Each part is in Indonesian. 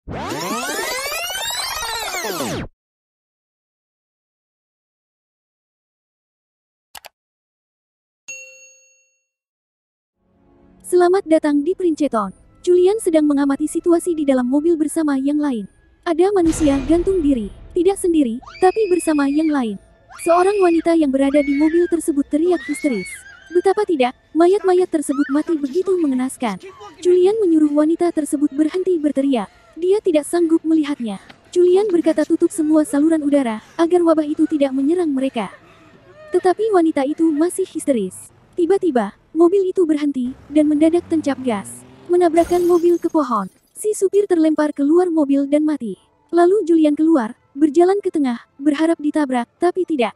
Selamat datang di Princeton. Julian sedang mengamati situasi di dalam mobil bersama yang lain. Ada manusia gantung diri, tidak sendiri, tapi bersama yang lain. Seorang wanita yang berada di mobil tersebut teriak histeris. Betapa tidak, mayat-mayat tersebut mati begitu mengenaskan. Julian menyuruh wanita tersebut berhenti berteriak. Dia tidak sanggup melihatnya. Julian berkata tutup semua saluran udara, agar wabah itu tidak menyerang mereka. Tetapi wanita itu masih histeris. Tiba-tiba, mobil itu berhenti, dan mendadak tancap gas. Menabrakkan mobil ke pohon. Si supir terlempar keluar mobil dan mati. Lalu Julian keluar, berjalan ke tengah, berharap ditabrak, tapi tidak.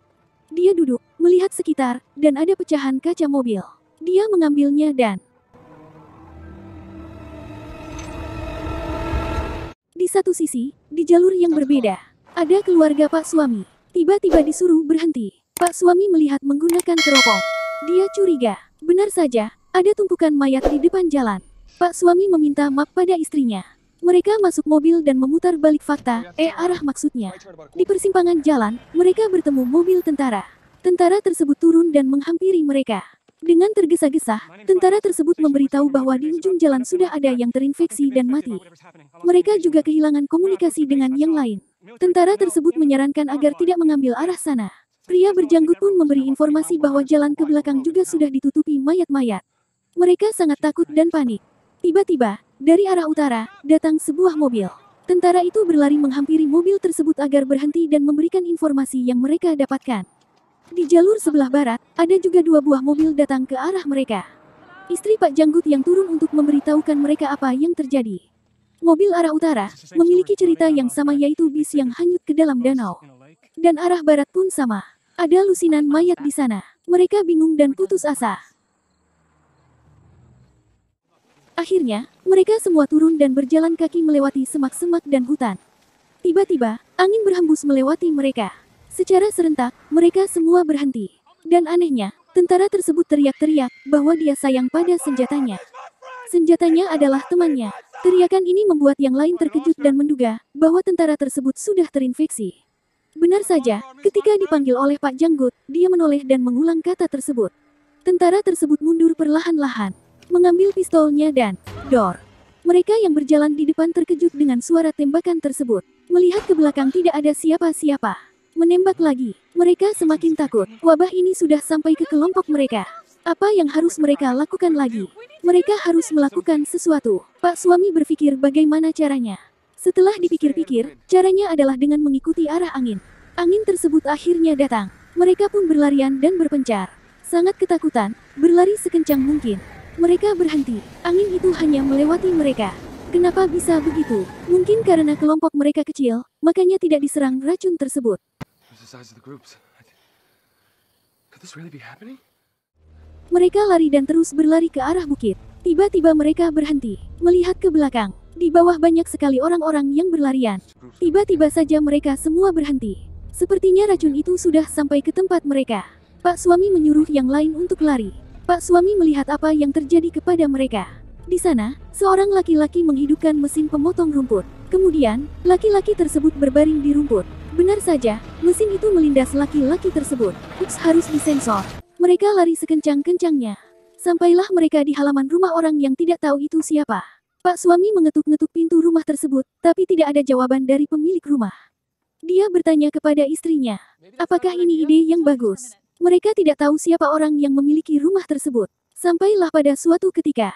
Dia duduk, melihat sekitar, dan ada pecahan kaca mobil. Dia mengambilnya dan... Di satu sisi, di jalur yang berbeda, ada keluarga Pak Suami. Tiba-tiba disuruh berhenti. Pak Suami melihat menggunakan teropong. Dia curiga. Benar saja, ada tumpukan mayat di depan jalan. Pak Suami meminta maaf pada istrinya. Mereka masuk mobil dan memutar balik fakta, arah maksudnya. Di persimpangan jalan, mereka bertemu mobil tentara. Tentara tersebut turun dan menghampiri mereka. Dengan tergesa-gesa, tentara tersebut memberitahu bahwa di ujung jalan sudah ada yang terinfeksi dan mati. Mereka juga kehilangan komunikasi dengan yang lain. Tentara tersebut menyarankan agar tidak mengambil arah sana. Pria berjanggut pun memberi informasi bahwa jalan ke belakang juga sudah ditutupi mayat-mayat. Mereka sangat takut dan panik. Tiba-tiba, dari arah utara, datang sebuah mobil. Tentara itu berlari menghampiri mobil tersebut agar berhenti dan memberikan informasi yang mereka dapatkan. Di jalur sebelah barat, ada juga 2 buah mobil datang ke arah mereka. Istri Pak Janggut yang turun untuk memberitahukan mereka apa yang terjadi. Mobil arah utara memiliki cerita yang sama, yaitu bis yang hanyut ke dalam danau. Dan arah barat pun sama. Ada lusinan mayat di sana. Mereka bingung dan putus asa. Akhirnya, mereka semua turun dan berjalan kaki melewati semak-semak dan hutan. Tiba-tiba, angin berhembus melewati mereka. Secara serentak, mereka semua berhenti. Dan anehnya, tentara tersebut teriak-teriak bahwa dia sayang pada senjatanya. Senjatanya adalah temannya. Teriakan ini membuat yang lain terkejut dan menduga bahwa tentara tersebut sudah terinfeksi. Benar saja, ketika dipanggil oleh Pak Janggut, dia menoleh dan mengulang kata tersebut. Tentara tersebut mundur perlahan-lahan, mengambil pistolnya dan dor. Mereka yang berjalan di depan terkejut dengan suara tembakan tersebut. Melihat ke belakang tidak ada siapa-siapa. Menembak lagi. Mereka semakin takut. Wabah ini sudah sampai ke kelompok mereka. Apa yang harus mereka lakukan lagi? Mereka harus melakukan sesuatu. Pak Suami berpikir bagaimana caranya. Setelah dipikir-pikir, caranya adalah dengan mengikuti arah angin. Angin tersebut akhirnya datang. Mereka pun berlarian dan berpencar. Sangat ketakutan, berlari sekencang mungkin. Mereka berhenti. Angin itu hanya melewati mereka. Kenapa bisa begitu? Mungkin karena kelompok mereka kecil, makanya tidak diserang racun tersebut. Mereka lari dan terus berlari ke arah bukit. Tiba-tiba mereka berhenti, melihat ke belakang. Di bawah banyak sekali orang-orang yang berlarian. Tiba-tiba saja mereka semua berhenti. Sepertinya racun itu sudah sampai ke tempat mereka. Pak Suami menyuruh yang lain untuk lari. Pak Suami melihat apa yang terjadi kepada mereka. Di sana, seorang laki-laki menghidupkan mesin pemotong rumput. Kemudian, laki-laki tersebut berbaring di rumput. Benar saja, mesin itu melindas laki-laki tersebut. Ups, harus disensor. Mereka lari sekencang-kencangnya. Sampailah mereka di halaman rumah orang yang tidak tahu itu siapa. Pak Suami mengetuk-ngetuk pintu rumah tersebut, tapi tidak ada jawaban dari pemilik rumah. Dia bertanya kepada istrinya, apakah ini ide yang bagus? Mereka tidak tahu siapa orang yang memiliki rumah tersebut. Sampailah pada suatu ketika,